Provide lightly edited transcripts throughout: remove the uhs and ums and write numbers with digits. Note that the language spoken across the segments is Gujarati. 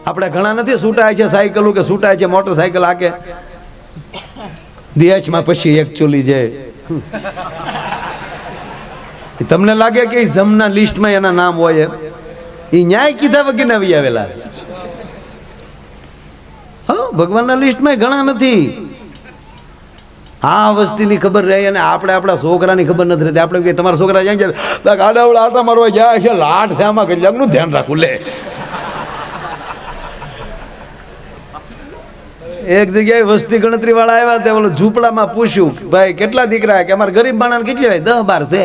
આપણે ઘણા નથી છૂટાય છે સાયકલ કે છૂટાય છે મોટરસાયકલ આકે દેશમાં પછી એકચ્યુઅલી જે તમને લાગે કે જમના લિસ્ટમાં એના નામ હોય એ ન્યાય કીધા વગર આવી આવેલા હા ભગવાનના લિસ્ટમાં ઘણા નથી આ વસ્તીની ખબર રહે અને આપણે આપણા છોકરાની ખબર નથી રહેતી આપણે તમારા છોકરા જ્યાં ગયા આડાવડા આટા મારવા ગયા છે લાટ છે આમાં કેટલાકનું ધ્યાન રાખવું લે એક જગ્યાએ વસ્તી ગણતરી વાળા આવ્યા તે ઓલો ઝૂંપડામાં પૂછ્યું ભાઈ કેટલા દીકરા કે અમારા ગરીબ માણસ કેટલી હોય 10-12 છે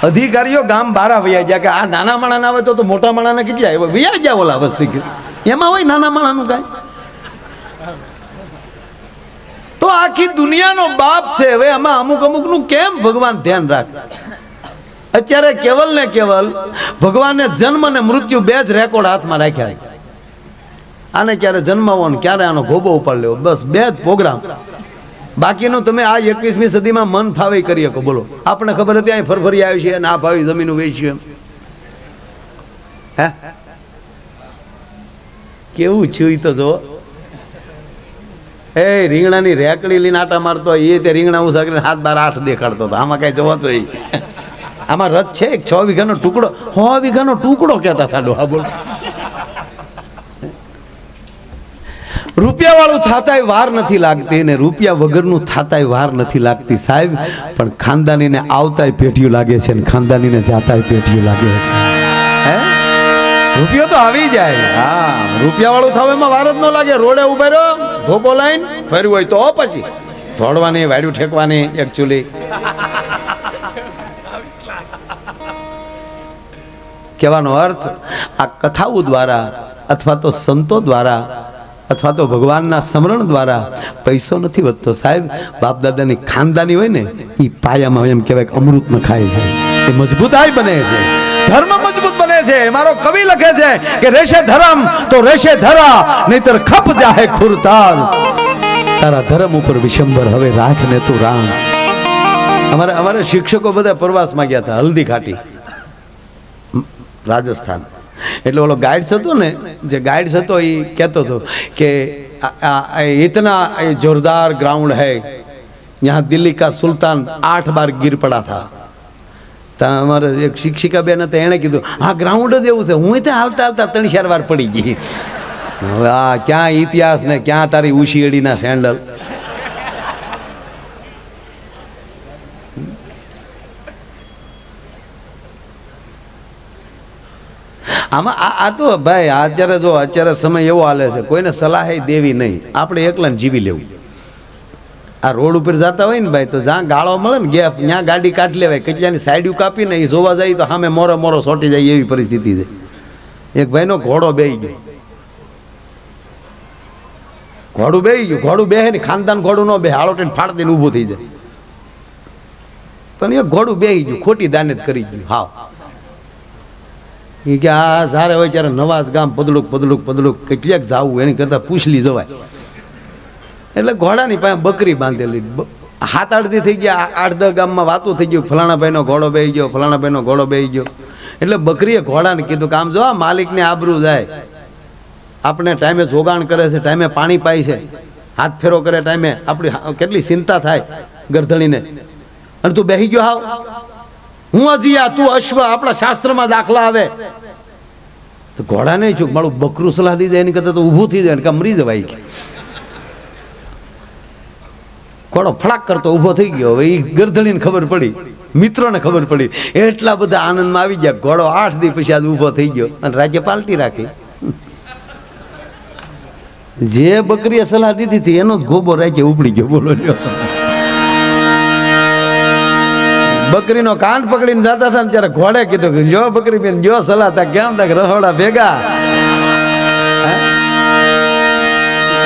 અધિકારીઓ ગામ બારા વૈયા ગયા કે આ નાના માણસ આવે તો મોટા માણસને કેટલી આવે વૈયા ગયા ઓલા વસ્તી એમાં હોય નાના માણસનું કાંઈ તો આખી દુનિયાનો બાપ છે હવે આમાં અમુક નું કેમ ભગવાન ધ્યાન રાખે અત્યારે કેવલ ને કેવલ ભગવાને જન્મ અને મૃત્યુ બે જ રેકોર્ડ હાથમાં રાખ્યા આને ક્યારે જન્માવો ને ક્યારે આનો ગોબો ઉપાડ લેવો બસ બે જ પ્રોગ્રામ બાકીનું તમે આ 21મી સદીમાં મન ફાવે કરી શકો બોલો આપણે ખબર હતી અહીં ફરફરી આવી છે અને આ ભાવી જમીન વેચ્યું એમ હે કેવું છું તો જો એ રીંગણાની રેકડી લઈને આટા મારતો એ તે રીંગણા ઉસા કરીને 7-12-8 દેખાડતો હતો આમાં કઈ જોવા જોઈએ આમાં રથ છે 6 વીઘાનો ટુકડો 6 વીઘાનો ટુકડો કહેતા હતા ડોહા બોલ રૂપિયા વાળું થાતાય વાર નથી લાગતી ને રૂપિયા વગરનું થાતાય વાર નથી લાગતી સાહેબ પણ ખાનદાનીને આવતાય પેઢીઓ લાગે છે ને ખાનદાનીને જાતાય પેઢીઓ લાગે છે હે રૂપિયો તો આવી જાય હા રૂપિયા વાળું થાવ એમાં વાર જ ન લાગે રોડે ઉભા રહ્યો ધોકો લાઈન ફર્યું હોય તો પછી થોડવાની વાડ્યું ઠેકવાની એકચ્યુઅલી કહેવાનો અર્થ આ કથાઓ દ્વારા અથવા તો સંતો દ્વારા અથવા તો ભગવાનના સ્મરણ દ્વારા પૈસો નથી વધતો સાહેબ બાપ દાદાની ખાનદાની હોય ને એ પાયામાં એમ કહેવાય કે અમૃતમાં ખાય છે એ મજબૂતાઈ બને છે ધર્મ મજબૂત બને છે મારો કવિ લખે છે કે રહેશે ધર્મ તો રહેશે ધરા નહીતર ખપ જાહે ખુરતાલ તારા ધર્મ ઉપર વિશંબર હવે રાખ ને તું રામ અમારા શિક્ષકો બધા પ્રવાસમાં ગયા હતા હલ્દી ઘાટી રાજસ્થાન એટલે ઓલો ગાઈડ્સ હતો ને જે ગાઈડ્સ હતો એ કહેતો હતો કે इतना जोरदार ग्राउंड है यहाँ दिल्ली का सुल्तान 8 बार गिर पड़ा था हमारे एक शिक्षिका बेन तो एने कीधु हाँ ग्राउंड ज एवं से हूँ ત્યાં हालता हालता 3-4 વાર पड़ी गई आ क्या इतिहास ने क्या तारी उशीड़ी ना सेंडल આમાં આ તો ભાઈ અત્યારે જો અત્યારે સમય એવો હાલે છે કોઈને સલાહ દેવી નહીં આપણે એકલા જીવી લેવું આ રોડ ઉપર જતા હોય ને ભાઈ તો જ્યાં ગાળો મળે ને ગેપ ત્યાં ગાડી કાઢી લેવાય કેટલાની સાઈડ કાપીને એ જોવા જાય તો સામે મોરો મોરો સોટી જાય એવી પરિસ્થિતિ છે એક ભાઈનો ઘોડો બેહી ગયો ઘોડું બેહે ને ખાનદાન ઘોડું ન બે હાળોટીને ફાડ દઈને ઊભું થઈ જાય પણ એક ઘોડું બેહી ગયું ખોટી દાને જ કરી ગયું હાવ કે આ સારે હોય ત્યારે નવાજ ગામ પદલુક કેટલાક જવું એની કરતાં પૂછલી જવાય એટલે ઘોડાની પાસે બકરી બાંધેલી 7-8 દી થઈ ગયા 8-10 ગામમાં વાતો થઈ ગયું ફલાણા ભાઈનો ઘોડો બેહી ગયો ફલાણા ભાઈનો ઘોડો બેહી ગયો એટલે બકરીએ ઘોડાને કીધું કે આમ જો માલિકને આબરૂ જાય આપણે ટાઈમે જોગાણ કરે છે ટાઈમે પાણી પાય છે હાથ ફેરો કરે ટાઈમે આપણી કેટલી ચિંતા થાય ગરધણીને અને તું બેહી ગયો હાવ હું અજીયા તું અશ્વ આપણા શાસ્ત્રમાં દાખલા આવે તો ઘોડા નહીં છું મારું બકરું સલાહ દી જાય એની કરતા તો ઊભું થઈ જાય કે મરી જવાય કે ઘોડો ફડાક કરતો ઊભો થઈ ગયો હવે એ ગરધણીને ખબર પડી મિત્રોને ખબર પડી એટલા બધા આનંદમાં આવી ગયા ઘોડો 8 દી પછી આજ ઊભો થઈ ગયો અને રાજ્ય પાલટી રાખી જે બકરીએ સલાહ દીધી હતી એનો જ ગોબો રાજ્ય ઉપડી ગયો બોલો બકરીનો કાન પકડીને જતા હતા ને ત્યારે ઘોડે કીધું કે જો બકરી બેન જો સલાહ તા કેમ તક રહોડા ભેગા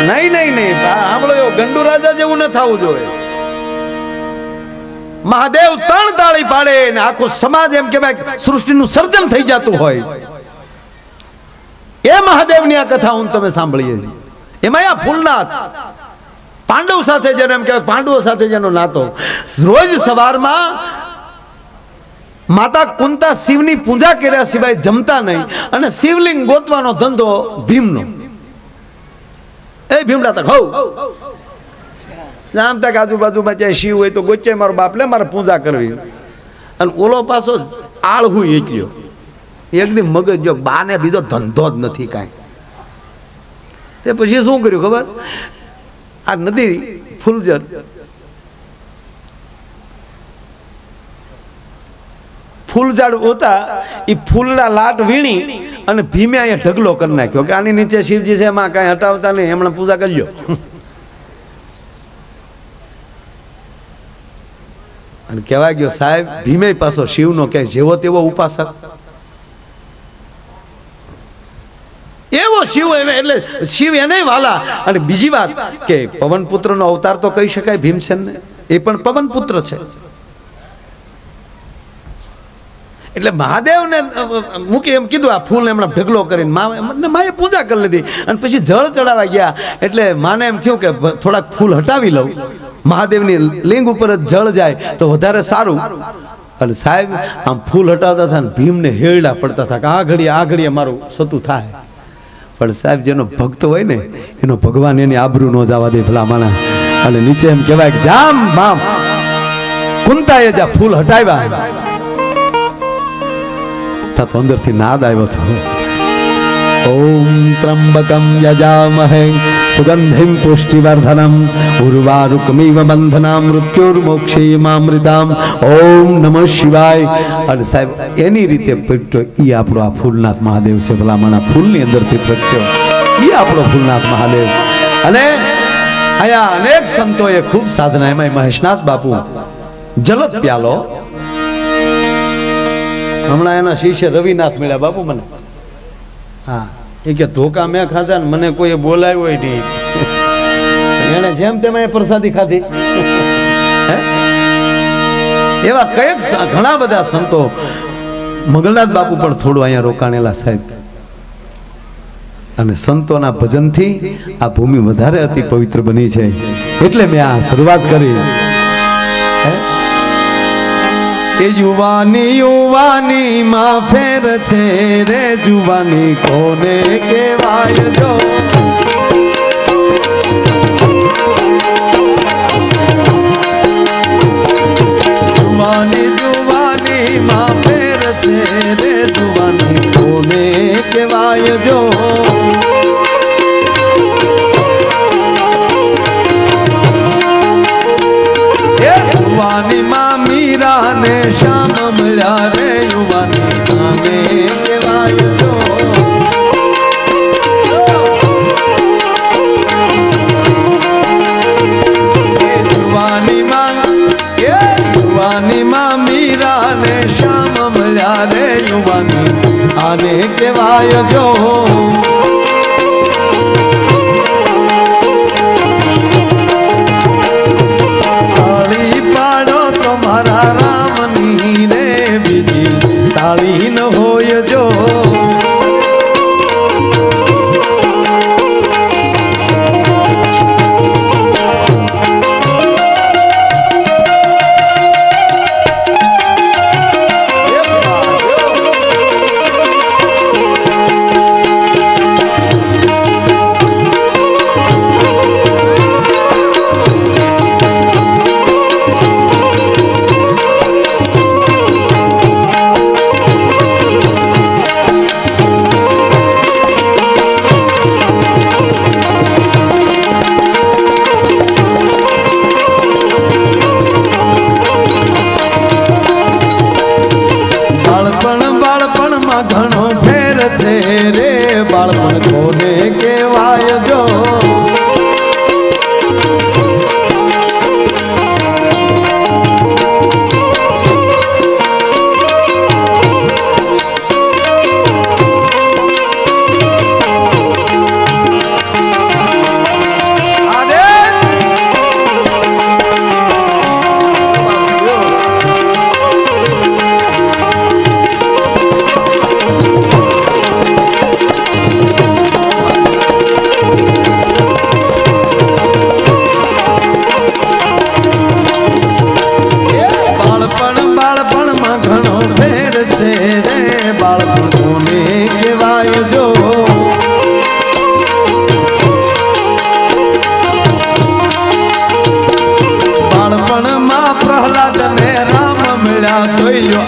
નહીં સાંભળો એવો ગંડુ રાજા જેવું ન થવું જોઈએ મહાદેવ 3 તાળી પાડે ને આખો સમાજ એમ કહેવાય સૃષ્ટિનું સર્જન થઈ જતું હોય એ મહાદેવની આ કથા હું તમે સાંભળીએ છીએ એમાં આ ફૂલનાથ પાંડવ સાથે જેનો એમ કહેવાય પાંડવો સાથે જેનો નાતો રોજ સવારમાં માતા કુંતા શિવની પૂજા કર્યા સિવાય જમતા નહીં અને શિવલિંગ ગોતવાનો ધંધો ભીમનો. એ ભીમડા તક હવ આમ તક આજુબાજુમાં ચાહે શિવ હોય તો ગોચે મારો બાપ લે મારે પૂજા કરવી. અને ઓલો પાછો આળહું એટલો એકદમ મગજ જો બાને બીજો ધંધો જ નથી કાંઈ. તે પછી શું કર્યું ખબર? આ નદી ફૂલજર ફૂલઝાડ હોતા એ ફૂલના લાટ વીણી અને ભીમે અહીંયા ઢગલો કરી નાખ્યો કે આની નીચે શિવજી છે, એમાં કાંઈ હટાવતા નહીં, એમણે પૂજા કરી લો. અને કહેવાય ગયો સાહેબ ભીમે પાછો શિવનો ક્યાંય જેવો તેવો ઉપાસક એવો શિવ એટલે શિવ એને વાલા. અને બીજી વાત કે પવન પુત્રનો અવતાર તો કહી શકાય ભીમસેનને, એ પણ પવન પુત્ર છે. એટલે મહાદેવને મૂકી એમ કીધું, આ ફૂલ એમણે ઢગલો કરીને માએ પૂજા કરી લીધી. અને પછી જળ ચડાવવા ગયા એટલે માને એમ થયું કે થોડાક ફૂલ હટાવી લઉં, મહાદેવની લિંગ ઉપર જ જળ જાય તો વધારે સારું. અને સાહેબ આમ ફૂલ હટાવતા હતા ને ભીમને હેરડા પડતા હતા કે આ ઘડીએ મારું સતું થાય. પણ સાહેબ જેનો ભક્ત હોય ને એનો ભગવાન એની આબરૂ ન જવા દે ભલા માણા. અને નીચે એમ કહેવાય કે જામ મામ કુંતાએ જા ફૂલ હટાવ્યા તો અંદરથી નાદ આવ્યો હતો. ઓમ ત્રંબકમ યજામહે સુગંધિમ પુષ્ટિવર્ધનમ ઉર્વારુકમિવ બંધનામ મૃત્યુર્મોક્ષેયમામૃતામ ઓમ નમઃ શિવાય. અને સાહેબ એની રીતે પ્રગટ્યો એ આપણો આ ફૂલનાથ મહાદેવ છે. ભલામણા ફૂલની અંદરથી પ્રગટ્યો એ આપણો ફૂલનાથ મહાદેવ. અને અહીંયા અનેક સંતોએ ખૂબ સાધના, એમાં મહેશનાથ બાપુ જલત પ્યાલો, હમણાં એના શિષ્ય રવિનાથ મળ્યા બાપુ મને. હા એ કે ધોકા મેં ખાધા ને મને કોઈ બોલાવ્યો હોય નહીં, એને જેમ તેમ પ્રસાદી ખાધી. એવા કઈક ઘણા બધા સંતો, મંગલનાથ બાપુ પણ થોડું અહીંયા રોકાણેલા સાહેબ. અને સંતોના ભજનથી આ ભૂમિ વધારે અતિ પવિત્ર બની છે. એટલે મેં આ શરૂઆત કરી. એ યુવાની માં ફેર છે રે, જુવાની કોને કહેવાય જો. જુવાની માં ફેર છે રે, જુવાની કોને કહેવાય જો. યુવાની માં મીરા ને શ્યામ મળ્યા રે, યુવાની આને કહેવાય જો. યુવાની માં મીરા ને શ્યામ મળ્યા રે, યુવાની આને કહેવાય જો. મારા રામની રે બીજી તાળી ન હોય જો. બાળપણમાં ઘણો ફેર છે રે, બાળપણ કોને કહેવાય જો.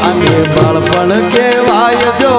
આને બાળપણ કહેવાય જો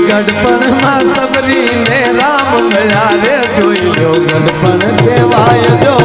ગઢપણમાં સબરીને રામ મળ્યા રે જોઈ લો ગઢપણ કહેવાય જો